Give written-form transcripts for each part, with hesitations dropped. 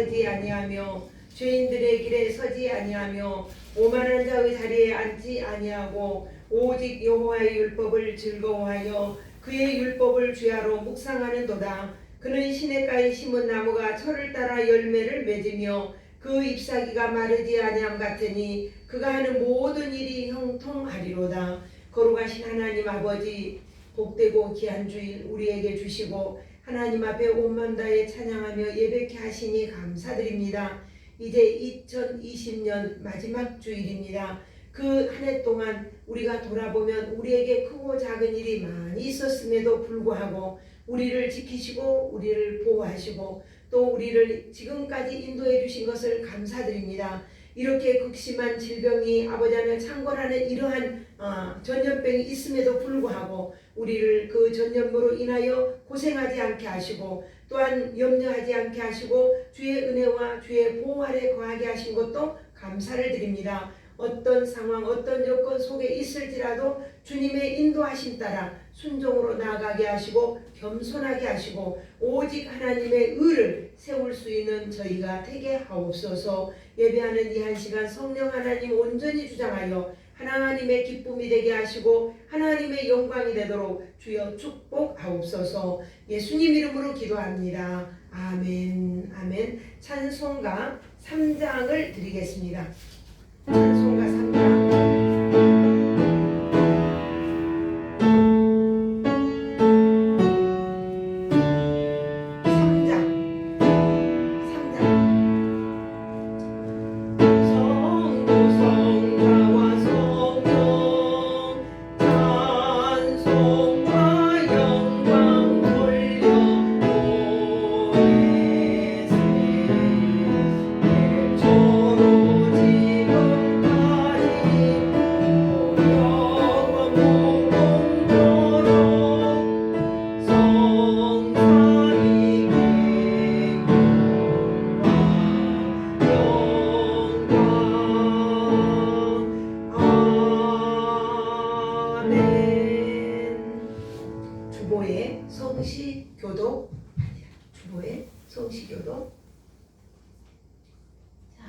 서지 아니하며 죄인들의 길에 서지 아니하며 오만한 자의 자리에 앉지 아니하고 오직 여호와의 율법을 즐거워하여 그의 율법을 주야로 묵상하는도다. 그는 시냇가에 심은 나무가 철을 따라 열매를 맺으며 그 잎사귀가 마르지 아니함 같으니 그가 하는 모든 일이 형통하리로다. 거룩하신 하나님 아버지, 복되고 귀한 주일 우리에게 주시고 하나님 앞에 온 마음 다해 찬양하며 예배케 하시니 감사드립니다. 이제 2020년 마지막 주일입니다. 그 한 해 동안 우리가 돌아보면 우리에게 크고 작은 일이 많이 있었음에도 불구하고 우리를 지키시고 우리를 보호하시고 또 우리를 지금까지 인도해 주신 것을 감사드립니다. 이렇게 극심한 질병이 아버지 하나님 창궐하는 이러한 전염병이 있음에도 불구하고 우리를 그 전염으로 인하여 고생하지 않게 하시고 또한 염려하지 않게 하시고 주의 은혜와 주의 보호 아래 거하게 하신 것도 감사를 드립니다. 어떤 상황 어떤 여건 속에 있을지라도 주님의 인도하심 따라 순종으로 나아가게 하시고 겸손하게 하시고 오직 하나님의 의를 세울 수 있는 저희가 되게 하옵소서. 예배하는 이 한 시간 성령 하나님 온전히 주장하여 하나님의 기쁨이 되게 하시고 하나님의 영광이 되도록 주여 축복하옵소서. 예수님 이름으로 기도합니다. 아멘. 아멘. 찬송가 3장을 드리겠습니다. 찬송가 3장. 성시교도. 자,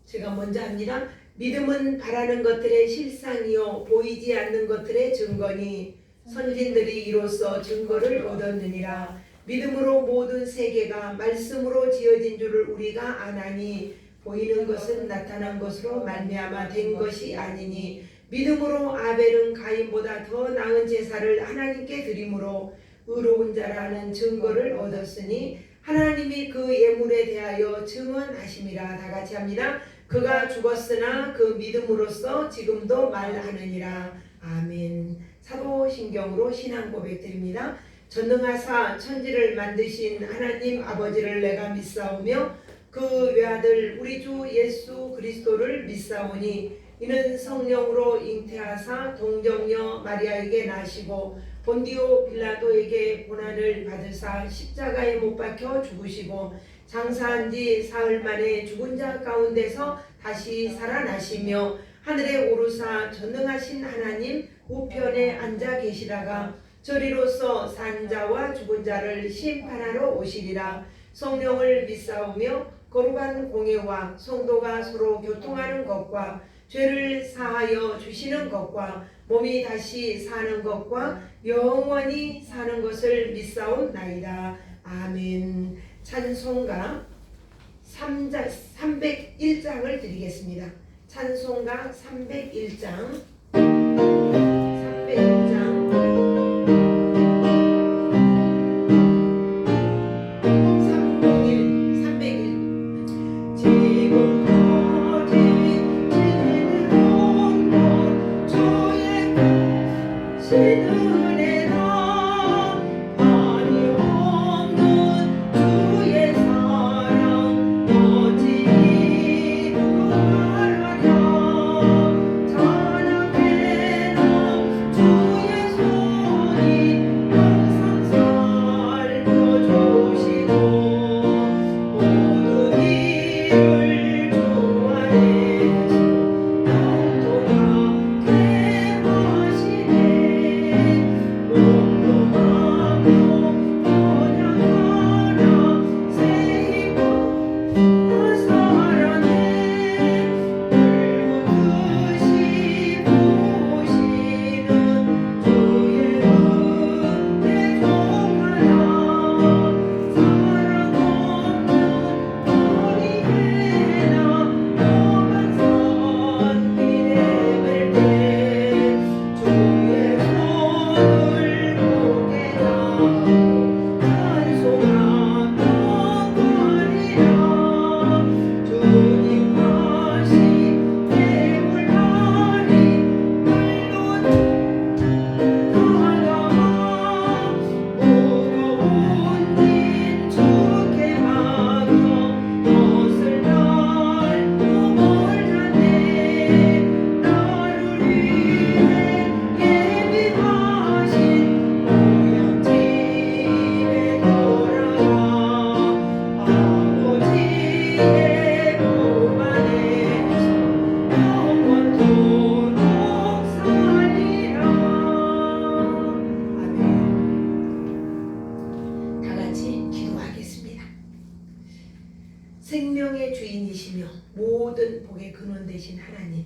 제가 먼저 합니다. 믿음은 바라는 것들의 실상이요 보이지 않는 것들의 증거니 선진들이 이로써 증거를 얻었느니라. 믿음으로 모든 세계가 말씀으로 지어진 줄을 우리가 아나니 보이는 것은 나타난 것으로 말미암아 된 것이 아니니 믿음으로 아벨은 가인보다 더 나은 제사를 하나님께 드림으로 의로운 자라는 증거를 얻었으니 하나님이 그 예물에 대하여 증언하심이라. 다 같이 합니다. 그가 죽었으나 그 믿음으로써 지금도 말하느니라. 아멘. 사도신경으로 신앙 고백 드립니다. 전능하사 천지를 만드신 하나님 아버지를 내가 믿사오며 그 외아들 우리 주 예수 그리스도를 믿사오니 이는 성령으로 잉태하사 동정녀 마리아에게 나시고 본디오 빌라도에게 고난을 받으사 십자가에 못 박혀 죽으시고 장사한 지 사흘 만에 죽은 자 가운데서 다시 살아나시며 하늘에 오르사 전능하신 하나님 우편에 앉아 계시다가 저리로서 산 자와 죽은 자를 심판하러 오시리라. 성령을 믿사오며 거룩한 공예와 성도가 서로 교통하는 것과 죄를 사하여 주시는 것과 몸이 다시 사는 것과 영원히 사는 것을 믿사옵나이다. 아멘. 찬송가 301장을 드리겠습니다. 찬송가 301장. 301장. 주의 생명의 주인이시며 모든 복의 근원 되신 하나님,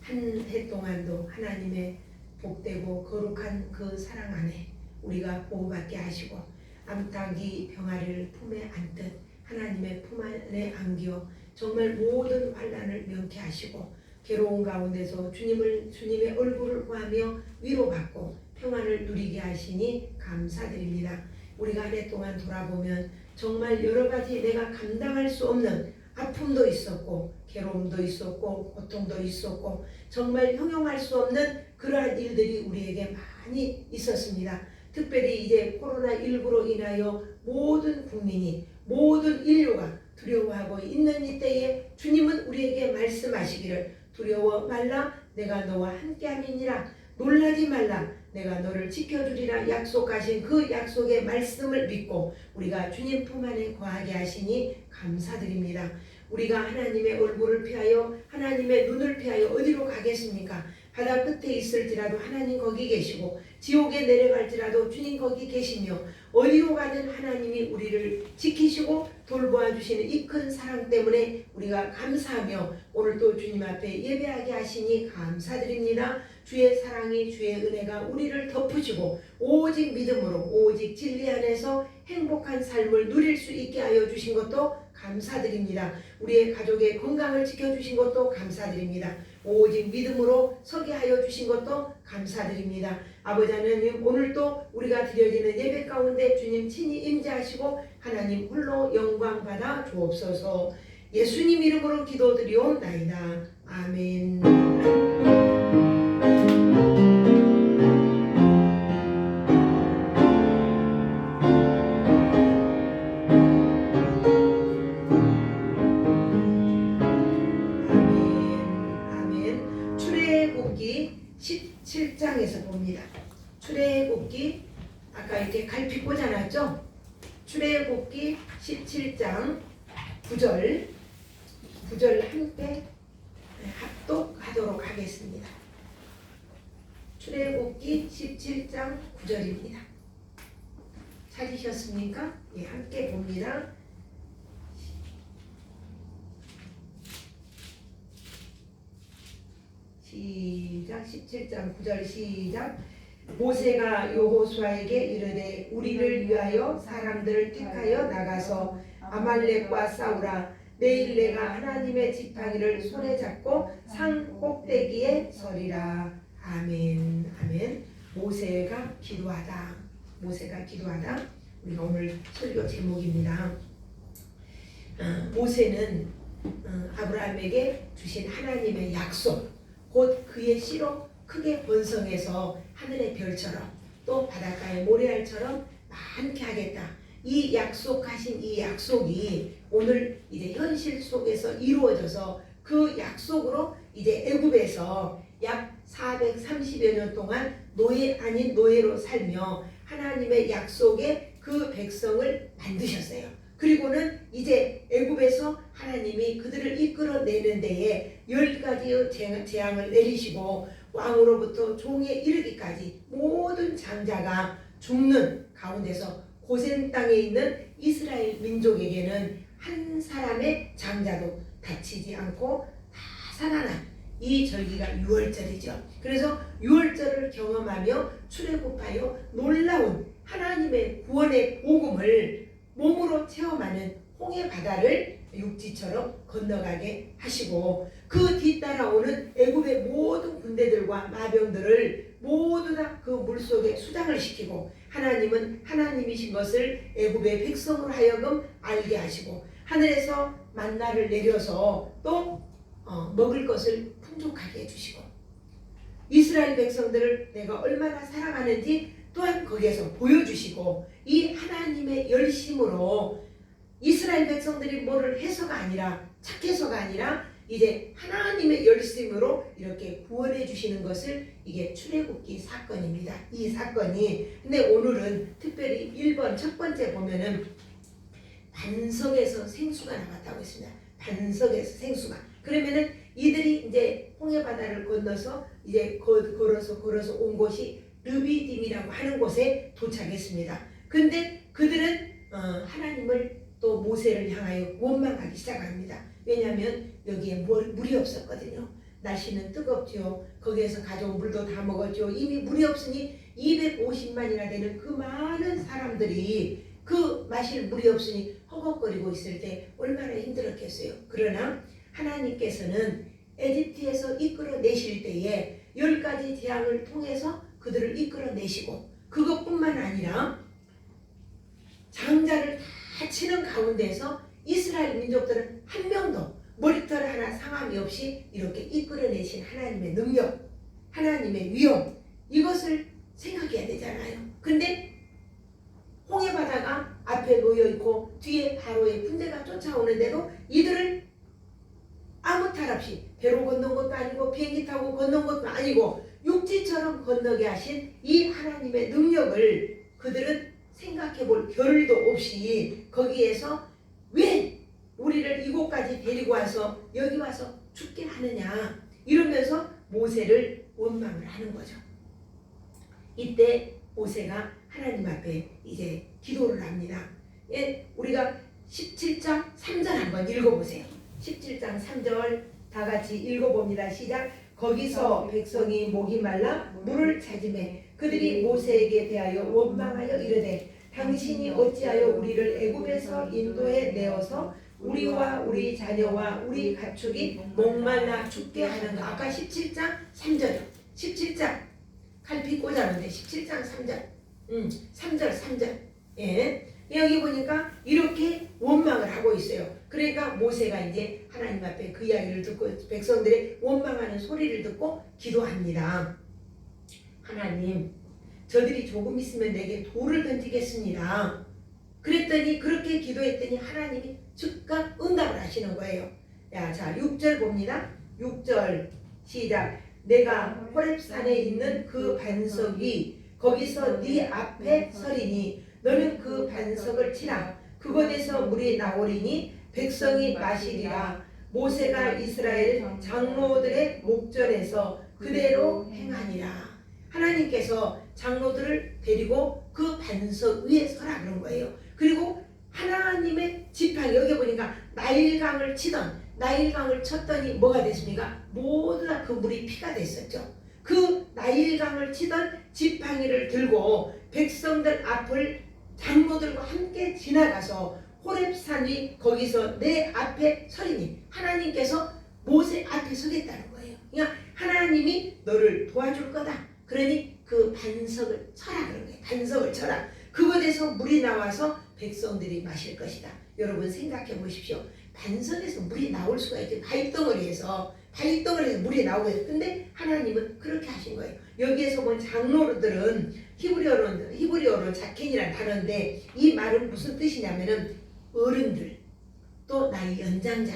한 해 동안도 하나님의 복되고 거룩한 그 사랑 안에 우리가 보호받게 하시고 암탉이 병아리를 품에 안듯 하나님의 품 안에 안겨 정말 모든 환난을 명쾌하시고 괴로운 가운데서 주님의 얼굴을 보며 위로받고 평안을 누리게 하시니 감사드립니다. 우리가 한 해 동안 돌아보면 정말 여러 가지 내가 감당할 수 없는 아픔도 있었고 괴로움도 있었고 고통도 있었고 정말 형용할 수 없는 그러한 일들이 우리에게 많이 있었습니다. 특별히 이제 코로나19로 인하여 모든 국민이 모든 인류가 두려워하고 있는 이때에 주님은 우리에게 말씀하시기를 두려워 말라 내가 너와 함께함이니라 놀라지 말라 내가 너를 지켜주리라 약속하신 그 약속의 말씀을 믿고 우리가 주님 품 안에 거하게 하시니 감사드립니다. 우리가 하나님의 얼굴을 피하여 하나님의 눈을 피하여 어디로 가겠습니까? 바다 끝에 있을지라도 하나님 거기 계시고 지옥에 내려갈지라도 주님 거기 계시며 어디로 가든 하나님이 우리를 지키시고 돌보아 주시는 이 큰 사랑 때문에 우리가 감사하며 오늘 또 주님 앞에 예배하게 하시니 감사드립니다. 주의 사랑이 주의 은혜가 우리를 덮으시고 오직 믿음으로 오직 진리 안에서 행복한 삶을 누릴 수 있게 하여 주신 것도 감사드립니다. 우리의 가족의 건강을 지켜주신 것도 감사드립니다. 오직 믿음으로 서게 하여 주신 것도 감사드립니다. 아버지 하나님 오늘도 우리가 드려지는 예배 가운데 주님 친히 임재하시고 하나님 홀로 영광 받아 주옵소서. 예수님 이름으로 기도드리옵나이다. 아멘. 출애굽기 17장에서 봅니다. 출애굽기 아까 이렇게 갈피 꽂아놨죠? 출애굽기 17장 9절 함께 합독하도록 하겠습니다. 출애굽기 17장 9절입니다. 찾으셨습니까? 예, 함께 봅니다. 시작. 17장 9절 시작. 모세가 여호수아에게 이르되 우리를 위하여 사람들을 택하여 나가서 아말렉과 싸우라. 내일 내가 하나님의 지팡이를 손에 잡고 산 꼭대기에 서리라. 아멘. 아멘. 모세가 기도하다. 우리가 오늘 설교 제목입니다. 모세는 아브라함에게 주신 하나님의 약속 곧 그의 씨로 크게 번성해서 하늘의 별처럼 또 바닷가의 모래알처럼 많게 하겠다. 이 약속하신 이 약속이 오늘 이제 현실 속에서 이루어져서 그 약속으로 이제 애굽에서 약 430여 년 동안 노예 아닌 노예로 살며 하나님의 약속의 그 백성을 만드셨어요. 그리고는 이제 애굽에서 하나님이 그들을 이끌어내는 데에 10가지의 재앙을 내리시고 왕으로부터 종에 이르기까지 모든 장자가 죽는 가운데서 고센 땅에 있는 이스라엘 민족에게는 한 사람의 장자도 다치지 않고 다 살아난 이 절기가 유월절이죠. 그래서 유월절을 경험하며 출애굽하여 놀라운 하나님의 구원의 복음을 몸으로 체험하는 홍해 바다를 육지처럼 건너가게 하시고 그 뒤따라오는 애굽의 모든 군대들과 마병들을 모두 다 그 물속에 수장을 시키고 하나님은 하나님이신 것을 애굽의 백성으로 하여금 알게 하시고 하늘에서 만나를 내려서 또 먹을 것을 풍족하게 해주시고 이스라엘 백성들을 내가 얼마나 사랑하는지 또한 거기에서 보여주시고 이 하나님의 열심으로 이스라엘 백성들이 뭐를 해서가 아니라 착해서가 아니라 이제 하나님의 열심으로 이렇게 구원해 주시는 것을 이게 출애굽기 사건입니다. 이 사건이 근데 오늘은 특별히 1번 첫 번째 보면은 반석에서 생수가 나왔다고 했습니다. 반석에서 생수가. 그러면은 이들이 이제 홍해 바다를 건너서 이제 걸어서 온 곳이 르비딤이라고 하는 곳에 도착했습니다. 근데 그들은 하나님을 또 모세를 향하여 원망하기 시작합니다. 왜냐하면 여기에 물이 없었거든요. 날씨는 뜨겁죠. 거기에서 가져온 물도 다 먹었죠. 이미 물이 없으니 250만이나 되는 그 많은 사람들이 그 마실 물이 없으니 허걱거리고 있을 때 얼마나 힘들었겠어요. 그러나 하나님께서는 에집트에서 이끌어내실 때에 10가지 재앙을 통해서 그들을 이끌어내시고 그것뿐만 아니라 장자를 다 치는 가운데서 이스라엘 민족들은 한 명도 머리털 하나 상함이 없이 이렇게 이끌어내신 하나님의 능력, 하나님의 위엄, 이것을 생각해야 되잖아요. 근데 홍해 바다가 앞에 놓여 있고 뒤에 바로의 군대가 쫓아오는데도 이들을 아무 탈 없이 배로 건넌 것도 아니고 비행기 타고 건넌 것도 아니고 육지처럼 건너게 하신 이 하나님의 능력을 그들은 생각해 볼 겨를도 없이 거기에서 왜 우리를 이곳까지 데리고 와서 여기 와서 죽게 하느냐 이러면서 모세를 원망을 하는 거죠. 이때 모세가 하나님 앞에 이제 기도를 합니다. 예, 우리가 17장 3절 한번 읽어보세요. 17장 3절 다 같이 읽어봅니다. 시작. 거기서 백성이 목이 말라 물을 찾으매 그들이 모세에게 대하여 원망하여 이르되 당신이 어찌하여 우리를 애굽에서 인도해 내어서 우리와 우리 자녀와 우리 가축이 목말라 죽게 하는가. 아까 17장 3절이요. 17장 칼피 꽂았는데 17장 3절 3절 예. 여기 보니까 이렇게 원망을 하고 있어요. 그러니까 모세가 이제 하나님 앞에 그 이야기를 듣고 백성들의 원망하는 소리를 듣고 기도합니다. 하나님, 저들이 조금 있으면 내게 돌을 던지겠습니다. 그랬더니 그렇게 기도했더니 하나님이 즉각 응답을 하시는 거예요. 자 6절 봅니다. 6절 시작. 내가 호렙산에 있는 그 반석이 거기서 네 앞에 서리니 너는 그 반석을 치라. 그곳에서 물이 나오리니 백성이 마시리라. 모세가 이스라엘 장로들의 목전에서 그대로 행하니라. 하나님께서 장로들을 데리고 그 반석 위에 서라 그런 거예요. 그리고 하나님의 지팡이 여기 보니까 나일강을 치던 나일강을 쳤더니 뭐가 됐습니까? 모두 다 그 물이 피가 됐었죠. 그 나일강을 치던 지팡이를 들고 백성들 앞을 장로들과 함께 지나가서 호렙산 위 거기서 내 앞에 서리니 하나님께서 모세 앞에 서겠다는 거예요. 그러니까 하나님이 너를 도와줄 거다. 그러니 그 반석을 쳐라 그런 거예요. 반석을 쳐라. 그곳에서 물이 나와서 백성들이 마실 것이다. 여러분 생각해 보십시오. 반석에서 물이 나올 수가 있죠. 바위덩어리에서 물이 나오겠죠. 근데 하나님은 그렇게 하신 거예요. 여기에서 본 장로들은 히브리어로 자켄이라는 단어인데 이 말은 무슨 뜻이냐면은 어른들, 또 나이 연장자,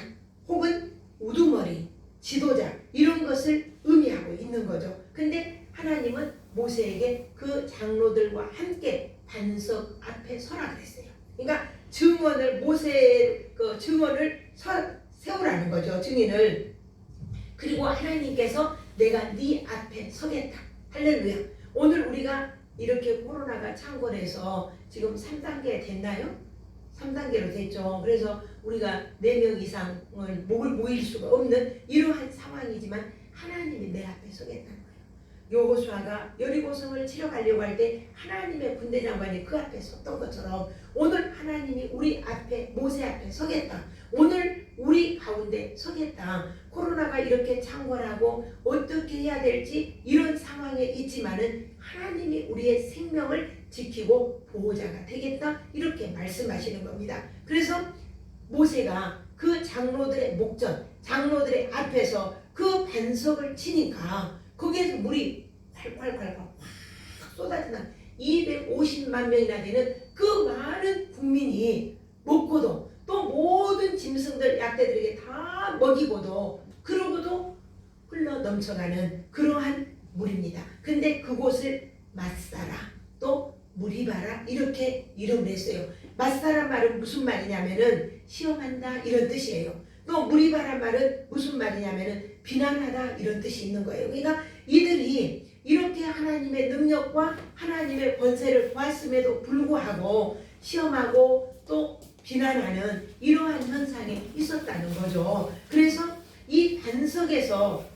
혹은 우두머리, 지도자 이런 것을 의미하고 있는 거죠. 근데 하나님은 모세에게 그 장로들과 함께 반석 앞에 서라 그랬어요. 그러니까 증언을 모세의 그 증언을 세우라는 거죠. 증인을. 그리고 하나님께서 내가 네 앞에 서겠다. 할렐루야. 오늘 우리가 이렇게 코로나가 창궐해서 지금 3단계 됐나요? 3단계로 됐죠. 그래서 우리가 4명 이상을 모일 수가 없는 이러한 상황이지만 하나님이 내 앞에 서겠다는 거예요. 여호수아가 여리고성을 치러가려고 할 때 하나님의 군대장관이 그 앞에 섰던 것처럼 오늘 하나님이 우리 앞에 모세 앞에 서겠다. 오늘 우리 가운데 서겠다. 코로나가 이렇게 창궐하고 어떻게 해야 될지 이런 상황에 있지만은 하나님이 우리의 생명을 지키고 보호자가 되겠다. 이렇게 말씀하시는 겁니다. 그래서 모세가 그 장로들의 목전, 장로들의 앞에서 그 반석을 치니까 거기에서 물이 콸콸콸콸 확 쏟아지는 250만 명이나 되는 그 많은 국민이 먹고도 또 모든 짐승들 약대들에게 다 먹이고도 그러고도 흘러 넘쳐가는 그러한 물입니다. 근데 그곳을 맛사라 또 무리바라 이렇게 이름을 했어요. 맛사라 말은 무슨 말이냐면은 시험한다 이런 뜻이에요. 또 무리바라 말은 무슨 말이냐면은 비난하다 이런 뜻이 있는 거예요. 그러니까 이들이 이렇게 하나님의 능력과 하나님의 권세를 보았음에도 불구하고 시험하고 또 비난하는 이러한 현상이 있었다는 거죠. 그래서 이 반석에서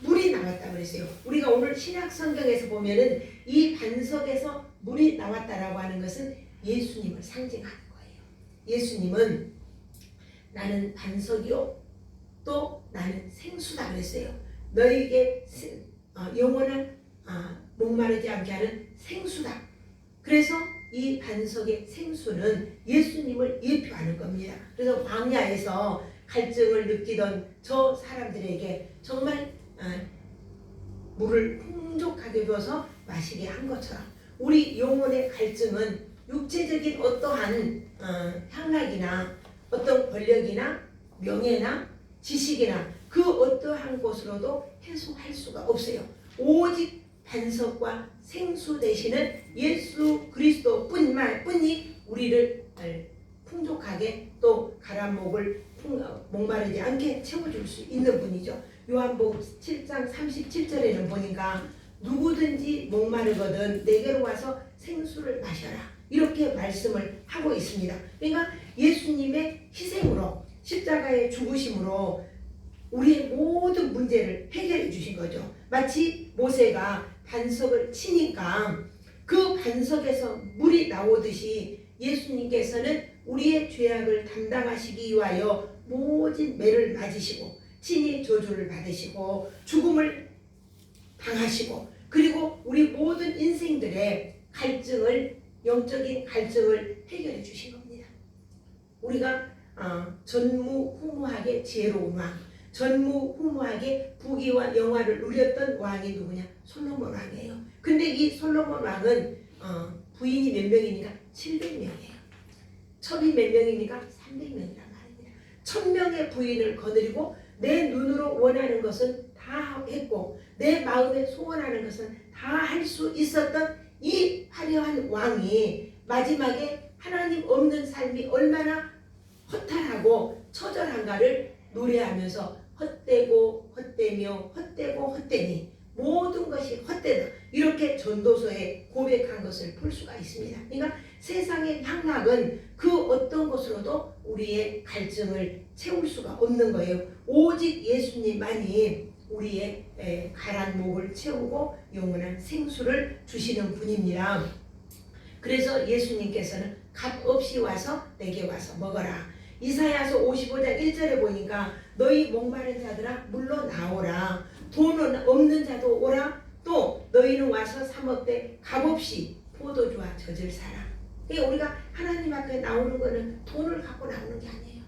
물이 나왔다 그랬어요. 우리가 오늘 신약 성경에서 보면은 이 반석에서 물이 나왔다라고 하는 것은 예수님을 상징하는 거예요. 예수님은 나는 반석이요 또 나는 생수다 그랬어요. 너에게 영원한 목마르지 않게 하는 생수다. 그래서 이 반석의 생수는 예수님을 예표하는 겁니다. 그래서 광야에서 갈증을 느끼던 저 사람들에게 정말 물을 풍족하게 부어서 마시게 한 것처럼 우리 영혼의 갈증은 육체적인 어떠한 향락이나 어떤 권력이나 명예나 지식이나 그 어떠한 것으로도 해소할 수가 없어요. 오직 반석과 생수 되시는 예수 그리스도뿐이 우리를 풍족하게 또 가란 목을 목마르지 않게 채워줄 수 있는 분이죠. 요한복음 7장 37절에는 보니까 누구든지 목마르거든 내게로 와서 생수를 마셔라 이렇게 말씀을 하고 있습니다. 그러니까 예수님의 희생으로 십자가의 죽으심으로 우리의 모든 문제를 해결해 주신 거죠. 마치 모세가 반석을 치니까 그 반석에서 물이 나오듯이 예수님께서는 우리의 죄악을 담당하시기 위하여 모진 매를 맞으시고 친히 저주를 받으시고 죽음을 당하시고 그리고 우리 모든 인생들의 갈증을 영적인 갈증을 해결해 주신 겁니다. 우리가 전무후무하게 지혜로운 왕, 전무후무하게 부귀와 영화를 누렸던 왕이 누구냐? 솔로몬 왕이에요. 근데 이 솔로몬 왕은 부인이 몇 명이니까 700명이에요. 첩이 몇 명이니까 300명이란 말입니다. 1000명의 부인을 거느리고 내 눈으로 원하는 것은 다 했고 내 마음에 소원하는 것은 다 할 수 있었던 이 화려한 왕이 마지막에 하나님 없는 삶이 얼마나 허탈하고 처절한가를 노래하면서 헛되고 헛되며 헛되고 헛되니 모든 것이 헛되다 이렇게 전도서에 고백한 것을 볼 수가 있습니다. 그러니까 세상의 향락은 그 어떤 것으로도 우리의 갈증을 채울 수가 없는 거예요. 오직 예수님만이 우리의 가란 목을 채우고 영원한 생수를 주시는 분입니다. 그래서 예수님께서는 값없이 와서 내게 와서 먹어라. 이사야서 55장 1절에 보니까 너희 목마른 자들아 물러 나오라. 돈은 없는 자도 오라. 또 너희는 와서 사 먹되 값없이 포도주와 젖을 사라. 그러니까 우리가 하나님 앞에 나오는 거는 돈을 갖고 나오는 게 아니에요.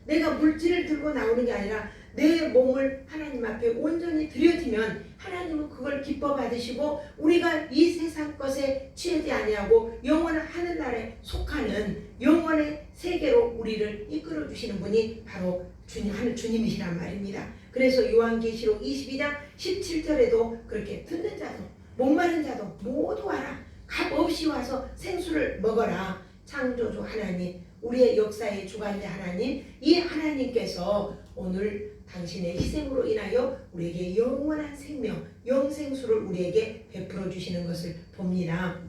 내가 물질을 들고 나오는 게 아니라 내 몸을 하나님 앞에 온전히 드려지면 하나님은 그걸 기뻐 받으시고 우리가 이 세상 것에 취하지 아니하고 영원한 하늘나라에 속하는 영원의 세계로 우리를 이끌어 주시는 분이 바로 주님이시란 말입니다. 그래서 요한계시록 22장 17절에도 그렇게 듣는 자도 목마른 자도 모두 와라. 값없이 와서 생수를 먹어라. 창조주 하나님, 우리의 역사의 주관자 하나님, 이 하나님께서 오늘 당신의 희생으로 인하여 우리에게 영원한 생명, 영생수를 우리에게 베풀어 주시는 것을 봅니다.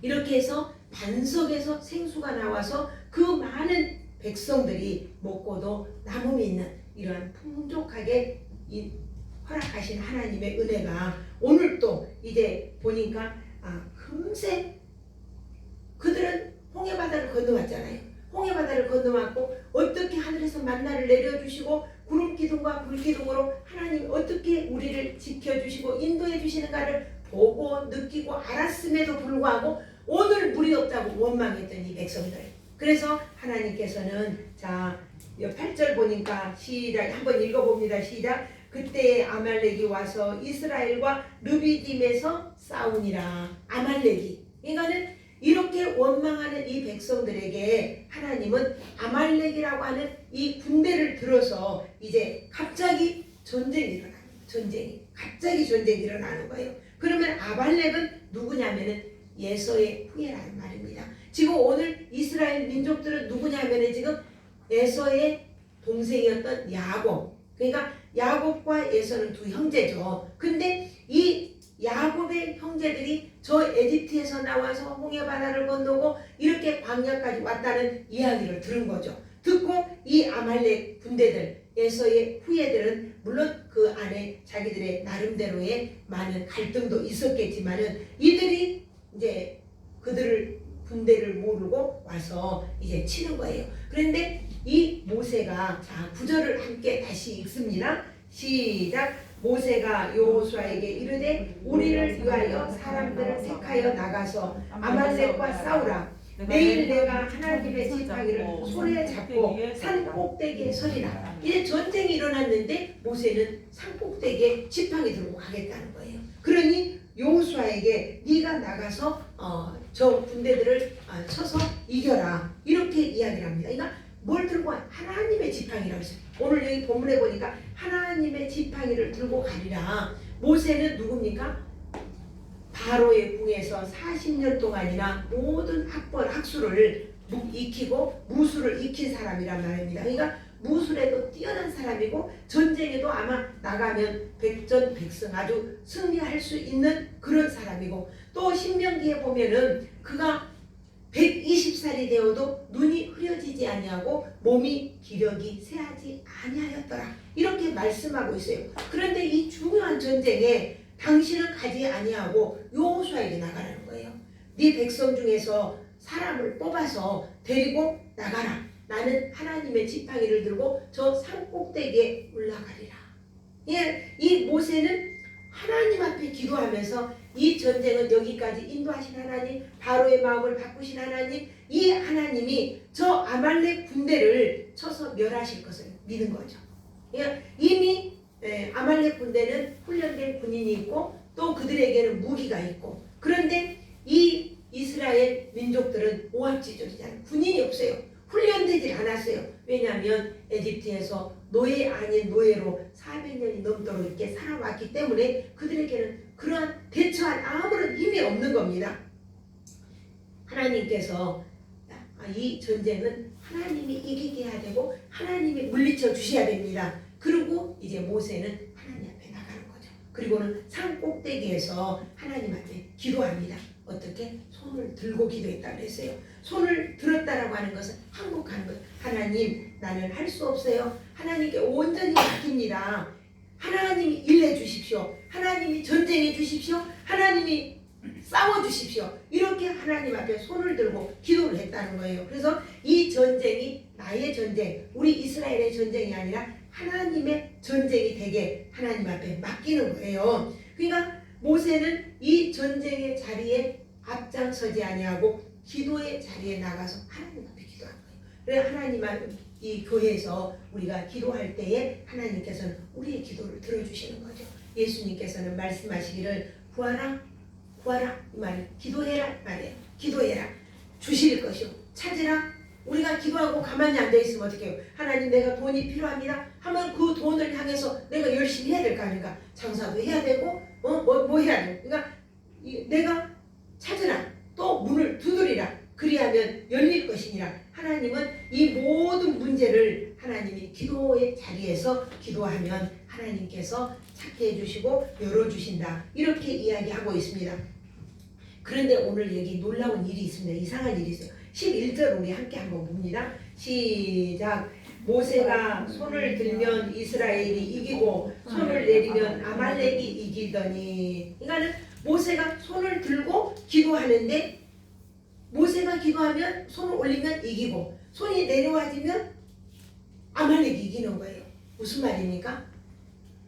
이렇게 해서 반석에서 생수가 나와서 그 많은 백성들이 먹고도 남음이 있는 이러한 풍족하게 허락하신 하나님의 은혜가 오늘 또 이제 보니까 금세 그들은 홍해바다를 건너왔잖아요. 홍해바다를 건너왔고 어떻게 하늘에서 만나를 내려주시고 구름기둥과 불기둥으로 하나님 어떻게 우리를 지켜주시고 인도해 주시는가를 보고 느끼고 알았음에도 불구하고 오늘 물이 없다고 원망했던 이 백성들. 그래서 하나님께서는 자 8절 보니까 시작 한번 읽어봅니다. 시작. 그때 아말렉이 와서 이스라엘과 르비딤에서 싸우니라. 아말렉이. 이거는 이렇게 원망하는 이 백성들에게 하나님은 아말렉이라고 하는 이 군대를 들어서 이제 갑자기 전쟁이 일어나는 거예요. 갑자기 전쟁이 일어나는 거예요. 그러면 아말렉은 누구냐면은 에서의 후예라는 말입니다. 지금 오늘 이스라엘 민족들은 누구냐면은 지금 에서의 동생이었던 야곱. 그러니까 야곱과 에서는 두 형제죠. 근데 이 야곱의 형제들이 저 에집트에서 나와서 홍해 바다를 건너고 이렇게 광야까지 왔다는 이야기를 들은 거죠. 듣고 이 아말렉 군대들에서의 후예들은 물론 그 안에 자기들의 나름대로의 많은 갈등도 있었겠지만은 이들이 이제 그들을 군대를 모르고 와서 이제 치는 거예요. 그런데 이 모세가 자 구절을 함께 다시 읽습니다. 시작. 모세가 여호수아에게 이르되 우리를 위하여 사람들을 택하여 나가서 아말렉과 싸우라. 내일 내가 하나님의 지팡이를 손에 잡고 산 꼭대기에 서리라. 이제 전쟁이 일어났는데 모세는 산 꼭대기에 지팡이 들고 가겠다는 거예요. 그러니 여호수아에게 네가 나가서 저 군대들을 쳐서 이겨라. 이렇게 이야기를 합니다. 그러니까 뭘 들고 하나님의 지팡이라고 했어요. 오늘 여기 본문에 보니까 하나님의 지팡이를 들고 가리라. 모세는 누굽니까? 바로의 궁에서 40년 동안이나 모든 학술을 익히고 무술을 익힌 사람이란 말입니다. 그러니까 무술에도 뛰어난 사람이고 전쟁에도 아마 나가면 백전백승 아주 승리할 수 있는 그런 사람이고 또 신명기에 보면은 그가 120살이 되어도 눈이 흐려지지 아니하고 몸이 기력이 쇠하지 아니하였더라. 이렇게 말씀하고 있어요. 그런데 이 중요한 전쟁에 당신은 가지 아니하고 여호수아에게 나가라는 거예요. 네 백성 중에서 사람을 뽑아서 데리고 나가라. 나는 하나님의 지팡이를 들고 저 산 꼭대기에 올라가리라. 예, 이 모세는 하나님 앞에 기도하면서 이 전쟁은 여기까지 인도하신 하나님, 바로의 마음을 바꾸신 하나님, 이 하나님이 저 아말렉 군대를 쳐서 멸하실 것을 믿은 거죠. 예, 이미 아말렉 군대는 훈련된 군인이 있고 또 그들에게는 무기가 있고 그런데 이 이스라엘 민족들은 오합지졸이잖아요. 군인이 없어요. 훈련되지 않았어요. 왜냐하면 에집트에서 노예 아닌 노예로 400년이 넘도록 이렇게 살아왔기 때문에 그들에게는 그러한 대처할 아무런 힘이 없는 겁니다. 하나님께서 이 전쟁은 하나님이 이기게 해야 되고 하나님이 물리쳐 주셔야 됩니다. 그리고 이제 모세는 하나님 앞에 나가는 거죠. 그리고는 산 꼭대기에서 하나님 앞에 기도합니다. 어떻게? 손을 들고 기도했다고 그랬어요. 손을 들었다라고 하는 것은 항복하는 것. 하나님, 나는 할 수 없어요. 하나님께 온전히 맡깁니다. 하나님이 일해 주십시오. 하나님이 전쟁해 주십시오. 하나님이 싸워 주십시오. 이렇게 하나님 앞에 손을 들고 기도를 했다는 거예요. 그래서 이 전쟁이 나의 전쟁, 우리 이스라엘의 전쟁이 아니라 하나님의 전쟁이 되게 하나님 앞에 맡기는 거예요. 그러니까 모세는 이 전쟁의 자리에 앞장서지 아니하고 기도의 자리에 나가서 하나님 앞에 기도한 거예요. 그래서 하나님 앞에 이 교회에서 우리가 기도할 때에 하나님께서는 우리의 기도를 들어주시는 거죠. 예수님께서는 말씀하시기를 구하라 구하라 이 말을 기도해라 말이에요. 기도해라 주실 것이요 찾으라. 우리가 기도하고 가만히 앉아있으면 어떻게 해요? 하나님 내가 돈이 필요합니다 하면 그 돈을 향해서 내가 열심히 해야 될 거 아닙니까? 장사도 해야 되고 뭐 해야 돼요? 그러니까 내가 찾으라 또 문을 두드리라 그리하면 열릴 것이니라. 하나님은 이 모든 문제를 하나님이 기도의 자리에서 기도하면 하나님께서 찾게 해주시고 열어주신다. 이렇게 이야기하고 있습니다. 그런데 오늘 여기 놀라운 일이 있습니다. 이상한 일이 있어요. 11절 우리 함께 한번 봅니다. 시작. 모세가 손을 들면 이스라엘이 이기고 손을 내리면 아말렉이 이기더니. 그러니까는 모세가 손을 들고 기도하는데 모세가 기도하면 손을 올리면 이기고 손이 내려와지면 아말렉이 이기는 거예요. 무슨 말입니까?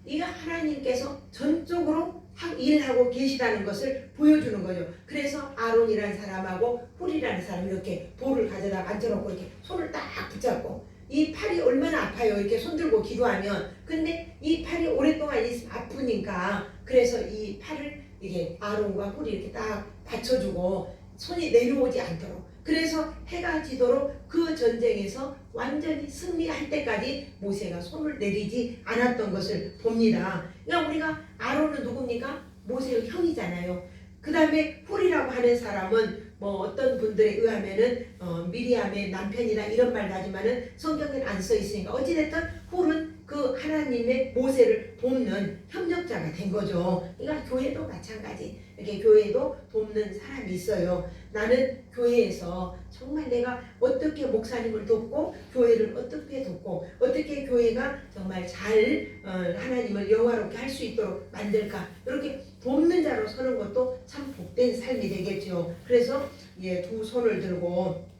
이거 하나님께서 전적으로 일하고 계시다는 것을 보여주는 거죠. 그래서 아론이라는 사람하고 훌이라는 사람이 이렇게 돌을 가져다 앉혀놓고 이렇게 손을 딱 붙잡고 이 팔이 얼마나 아파요. 이렇게 손들고 기도하면. 근데 이 팔이 오랫동안 있으면 아프니까 그래서 이 팔을 이게 아론과 훌이 이렇게 딱 받쳐주고 손이 내려오지 않도록. 그래서 해가 지도록 그 전쟁에서 완전히 승리할 때까지 모세가 손을 내리지 않았던 것을 봅니다. 그러니까 우리가 아론은 누굽니까? 모세의 형이잖아요. 그 다음에 훌이라고 하는 사람은 뭐 어떤 분들에 의하면은 미리암의 남편이나 이런 말도 하지만은 성경에는 안 써 있으니까 어찌됐든 훌은 그 그 하나님의 모세를 돕는 협력자가 된 거죠. 그러니까 교회도 마찬가지. 이렇게 교회도 돕는 사람이 있어요. 나는 교회에서 정말 내가 어떻게 목사님을 돕고 교회를 어떻게 돕고 어떻게 교회가 정말 잘 하나님을 영화롭게 할 수 있도록 만들까, 이렇게 돕는 자로 서는 것도 참 복된 삶이 되겠죠. 그래서 두 손을 들고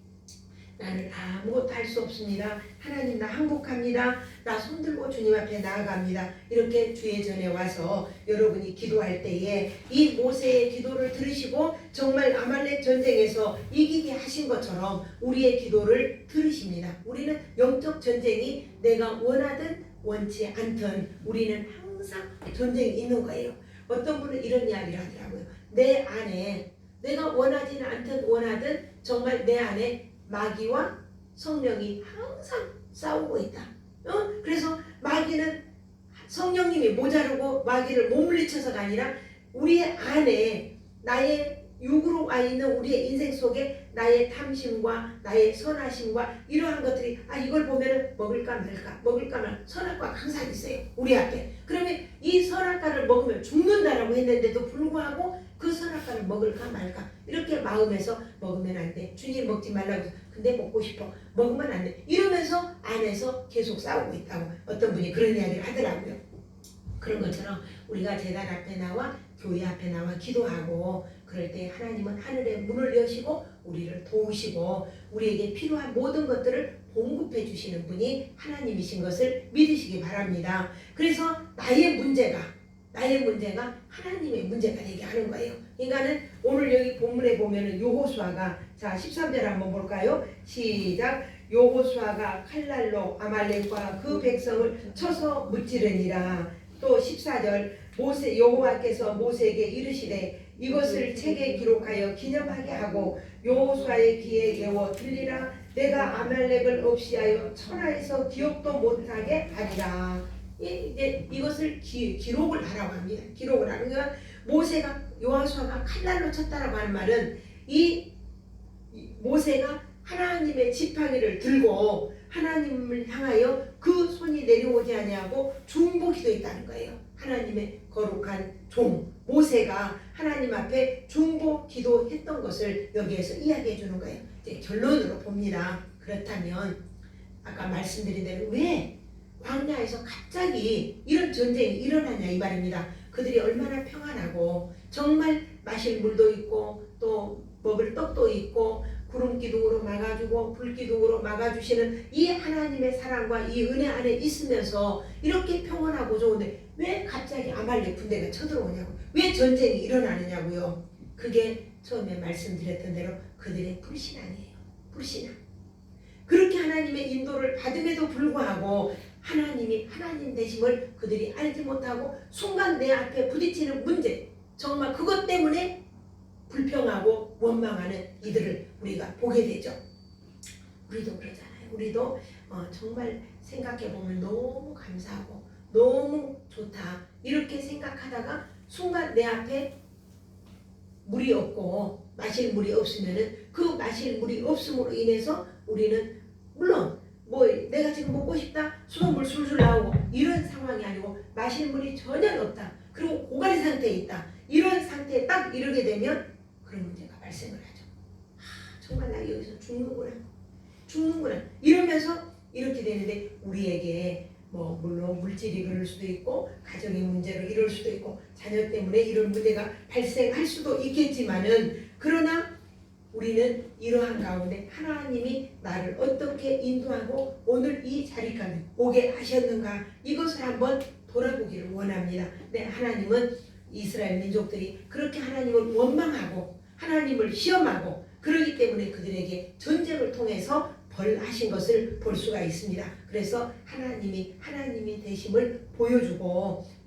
나는 아무것도 할 수 없습니다. 하나님 나 항복합니다. 나 손들고 주님 앞에 나아갑니다. 이렇게 주의 전에 와서 여러분이 기도할 때에 이 모세의 기도를 들으시고 정말 아말렉 전쟁에서 이기게 하신 것처럼 우리의 기도를 들으십니다. 우리는 영적 전쟁이 내가 원하든 원치 않든 우리는 항상 전쟁이 있는 거예요. 어떤 분은 이런 이야기를 하더라고요. 내 안에 내가 원하지는 않든 원하든 정말 내 안에 마귀와 성령이 항상 싸우고 있다. 그래서 마귀는 성령님이 모자르고 마귀를 못 물리쳐서가 아니라 우리의 안에 나의 육으로 와 있는 우리의 인생 속에 나의 탐심과 나의 선하심과 이러한 것들이 이걸 보면 먹을까 말까 선악과가 항상 있어요. 우리 앞에. 그러면 이 선악과를 먹으면 죽는다라고 했는데도 불구하고 그 선악과를 먹을까 말까 이렇게 마음에서 먹으면 안 돼. 주님 먹지 말라고 해서 근데 먹고 싶어. 먹으면 안 돼. 이러면서 안에서 계속 싸우고 있다고 어떤 분이 그런 이야기를 하더라고요. 그런 것처럼 우리가 제단 앞에 나와 교회 앞에 나와 기도하고 그럴 때 하나님은 하늘의 문을 여시고 우리를 도우시고 우리에게 필요한 모든 것들을 공급해 주시는 분이 하나님이신 것을 믿으시기 바랍니다. 그래서 나의 문제가 하나님의 문제가 되게 하는 거예요. 그러니까는 오늘 여기 본문에 보면은 여호수아가, 자 13절 한번 볼까요? 시작. 여호수아가 칼날로 아말렉과 그 백성을 쳐서 무찌르니라. 또 14절 여호와께서 모세에게 이르시되 이것을 책에 기록하여 기념하게 하고 여호수아의 귀에 예워 들리라. 내가 아말렉을 없이하여 천하에서 기억도 못하게 하리라. 이제 이것을 기록을 하라고 합니다. 기록을 하는 건 여호수아가 칼날로 쳤다라고 하는 말은 이 모세가 하나님의 지팡이를 들고 하나님을 향하여 그 손이 내려오지 아니하고 중보기도 했다는 거예요. 하나님의 거룩한 종 모세가 하나님 앞에 중보 기도했던 것을 여기에서 이야기해 주는 거예요. 이제 결론으로 봅니다. 그렇다면 아까 말씀드린 대로 왜 광야에서 갑자기 이런 전쟁이 일어나냐 이 말입니다. 그들이 얼마나 평안하고 정말 마실 물도 있고 또 먹을 떡도 있고 구름 기둥으로 막아주고 불 기둥으로 막아주시는 이 하나님의 사랑과 이 은혜 안에 있으면서 이렇게 평안하고 좋은데 왜 갑자기 아말렉 군대가 쳐들어오냐고, 왜 전쟁이 일어나느냐고요. 그게 처음에 말씀드렸던 대로 그들의 불신앙이에요. 불신앙. 그렇게 하나님의 인도를 받음에도 불구하고 하나님이 하나님 되심을 그들이 알지 못하고 순간 내 앞에 부딪히는 문제, 정말 그것 때문에 불평하고 원망하는 이들을 우리가 보게 되죠. 우리도 그러잖아요. 우리도 정말 생각해보면 너무 감사하고 너무 좋다 이렇게 생각하다가 순간 내 앞에 물이 없고 마실 물이 없으면은 그 마실 물이 없음으로 인해서 우리는 물론 내가 지금 먹고 싶다 수돗물 술술 나오고 이런 상황이 아니고 마실 물이 전혀 없다 그리고 고갈이 상태에 있다 이런 상태에 딱 이르게 되면 그런 문제가 발생을 하죠. 정말 나 여기서 죽는구나 이러면서 이렇게 되는데 우리에게 물론 물질이 그럴 수도 있고 가정의 문제로 이럴 수도 있고 자녀 때문에 이런 문제가 발생할 수도 있겠지만은 그러나 우리는 이러한 가운데 하나님이 나를 어떻게 인도하고 오늘 이 자리까지 오게 하셨는가 이것을 한번 돌아보기를 원합니다. 네, 하나님은 이스라엘 민족들이 그렇게 하나님을 원망하고 하나님을 시험하고 그러기 때문에 그들에게 전쟁을 통해서 벌하신 것을 볼 수가 있습니다. 그래서 하나님이 되심을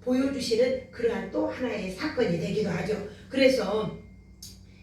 보여주시는 그러한 또 하나의 사건이 되기도 하죠. 그래서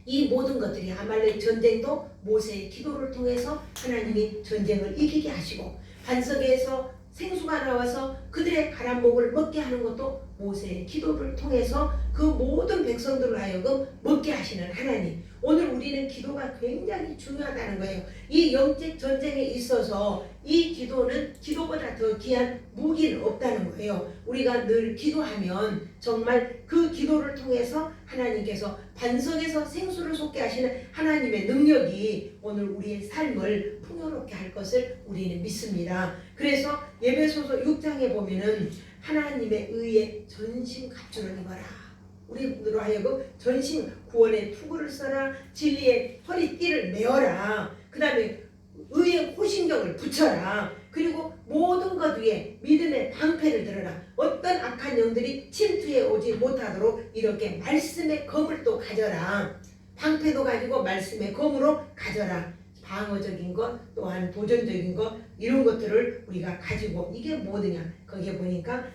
이 모든 것들이 아말렉 전쟁도 모세의 기도를 통해서 하나님이 전쟁을 이기게 하시고 반석에서 생수가 나와서 그들의 가란 목을 먹게 하는 것도 모세의 기도를 통해서 그 모든 백성들을 하여금 먹게 하시는 하나님, 오늘 우리는 기도가 굉장히 중요하다는 거예요. 이 영적 전쟁에 있어서 이 기도는 기도보다 더 귀한 무기는 없다는 거예요. 우리가 늘 기도하면 정말 그 기도를 통해서 하나님께서 반석에서 생수를 솟게 하시는 하나님의 능력이 오늘 우리의 삶을 풍요롭게 할 것을 우리는 믿습니다. 그래서 에베소서 6장에 보면은 하나님의 의에 전신 갑주를 입어라. 우리로 하여금 전신 구원의 투구를 써라. 진리의 허리띠를 메어라. 그 다음에 의의 호신경을 붙여라. 그리고 모든 것 위에 믿음의 방패를 들어라. 어떤 악한 영들이 침투해 오지 못하도록 이렇게 말씀의 검을 또 가져라. 방패도 가지고 말씀의 검으로 가져라. 방어적인 것 또한 도전적인 것 이런 것들을 우리가 가지고 이게 뭐느냐 거기에 보니까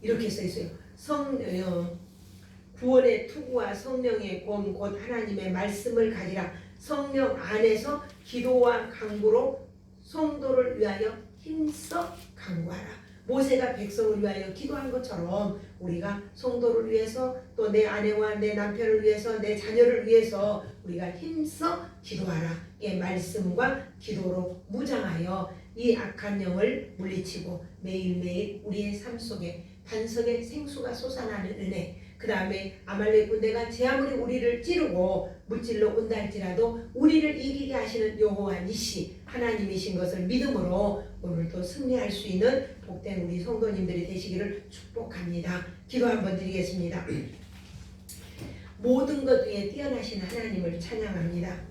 이렇게 써 있어요. 구원의 투구와 성령의 검 곧 하나님의 말씀을 가지라. 성령 안에서 기도와 간구로 성도를 위하여 힘써 간구하라. 모세가 백성을 위하여 기도한 것처럼 우리가 성도를 위해서 또 내 아내와 내 남편을 위해서 내 자녀를 위해서 우리가 힘써 기도하라. 이 말씀과 기도로 무장하여 이 악한 영을 물리치고 매일매일 우리의 삶 속에 반석의 생수가 솟아나는 은혜, 그 다음에 아말렉 군대가 제 아무리 우리를 찌르고 무찔러 온다 할지라도 우리를 이기게 하시는 여호와 니시 하나님이신 것을 믿음으로 오늘도 승리할 수 있는 복된 우리 성도님들이 되시기를 축복합니다. 기도 한번 드리겠습니다. 모든 것 위에 뛰어나신 하나님을 찬양합니다.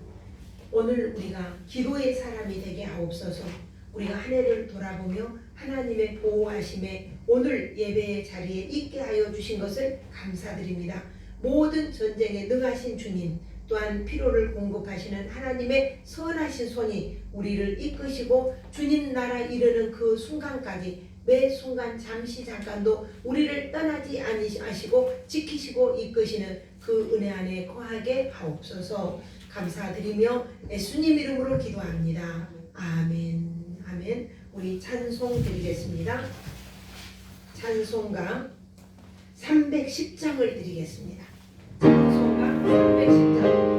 오늘 우리가 기도의 사람이 되게 하옵소서. 우리가 한 해를 돌아보며 하나님의 보호하심에 오늘 예배의 자리에 있게 하여 주신 것을 감사드립니다. 모든 전쟁에 능하신 주님, 또한 필요를 공급하시는 하나님의 선하신 손이 우리를 이끄시고 주님 나라 이르는 그 순간까지 매 순간 잠시 잠깐도 우리를 떠나지 아니하시고 지키시고 이끄시는 그 은혜 안에 거하게 하옵소서. 감사드리며 예수님 이름으로 기도합니다. 아멘. 아멘. 우리 찬송 드리겠습니다. 찬송가 310장을 드리겠습니다. 찬송가 310장.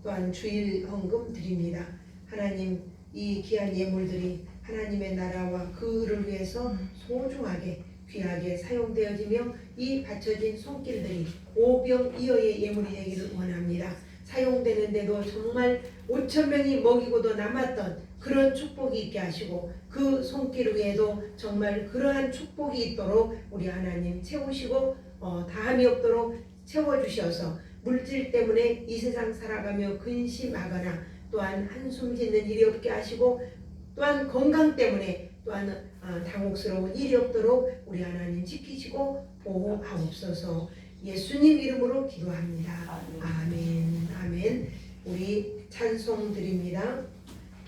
또한 주일 헌금 드립니다. 하나님, 이 귀한 예물들이 하나님의 나라와 그를 위해서 소중하게 귀하게 사용되어지며 이 바쳐진 손길들이 오병이어의 예물이 되기를 원합니다. 사용되는데도 정말 5,000명이 먹이고도 남았던 그런 축복이 있게 하시고 그 손길 위에도 정말 그러한 축복이 있도록 우리 하나님 채우시고 다함이 없도록 채워주셔서 물질 때문에 이 세상 살아가며 근심하거나 또한 한숨 짓는 일이 없게 하시고 또한 건강 때문에 또한 당혹스러운 일이 없도록 우리 하나님 지키시고 보호하옵소서. 예수님 이름으로 기도합니다. 아멘. 아멘. 우리 찬송 드립니다.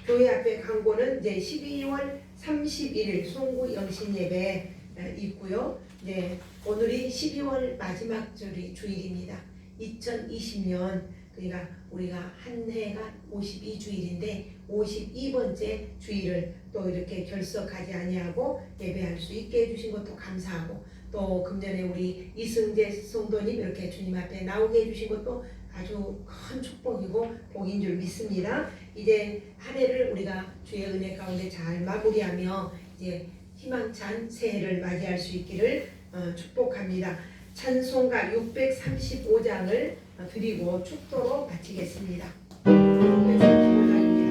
교회 앞에 광고는 이제 12월 31일 송구 영신 예배 있고요. 네, 오늘이 12월 마지막 주일입니다. 2020년 그러니까 우리가 한 해가 52주일인데 52번째 주일을 또 이렇게 결석하지 아니하고 예배할 수 있게 해주신 것도 감사하고 또 금년에 우리 이승재 성도님 이렇게 주님 앞에 나오게 해주신 것도 아주 큰 축복이고 복인 줄 믿습니다. 이제 한 해를 우리가 주의 은혜 가운데 잘 마무리하며 이제 희망찬 새해를 맞이할 수 있기를 축복합니다. 찬송가 635장을 드리고 축도로 마치겠습니다. 635장입니다.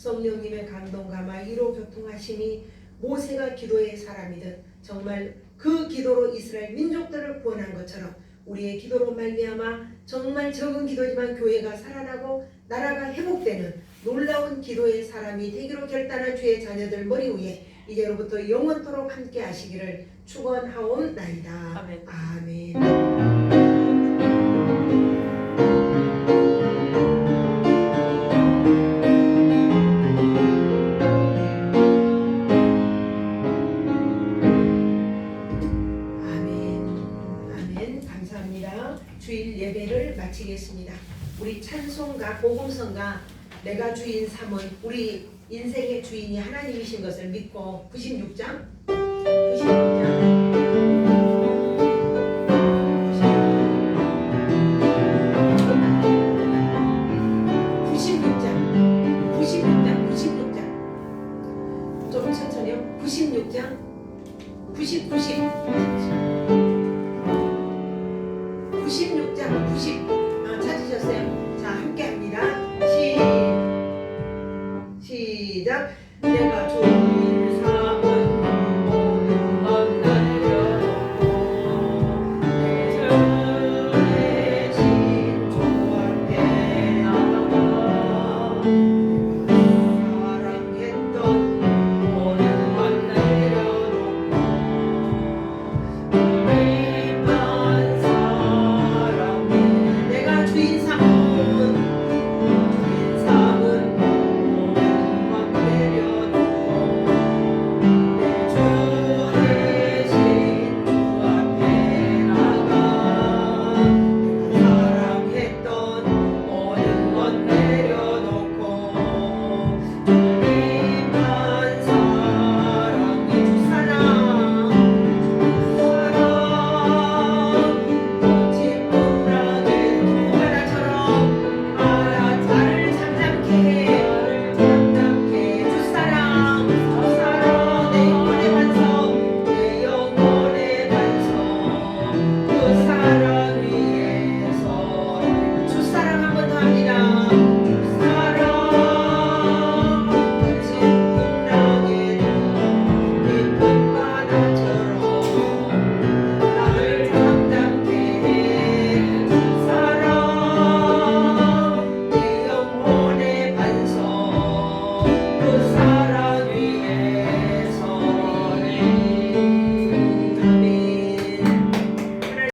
성령님의 감동감화 위로 교통하심이 모세가 기도의 사람이듯 정말 그 기도로 이스라엘 민족들을 구원한 것처럼 우리의 기도로 말미암아 정말 적은 기도지만 교회가 살아나고 나라가 회복되는 놀라운 기도의 사람이 되기로 결단한 주의 자녀들 머리 위에 이제로부터 영원토록 함께 하시기를 축원하옵나이다. 아멘. 아멘. 주일 예배를 마치겠습니다. 우리 찬송가 복음성가 내가 주인 삼은 우리 인생의 주인이 하나님이신 것을 믿고 96장 96장 좀 천천히요. 96장 90 찾으셨어요? 자, 함께 합니다. 시작. 내가 주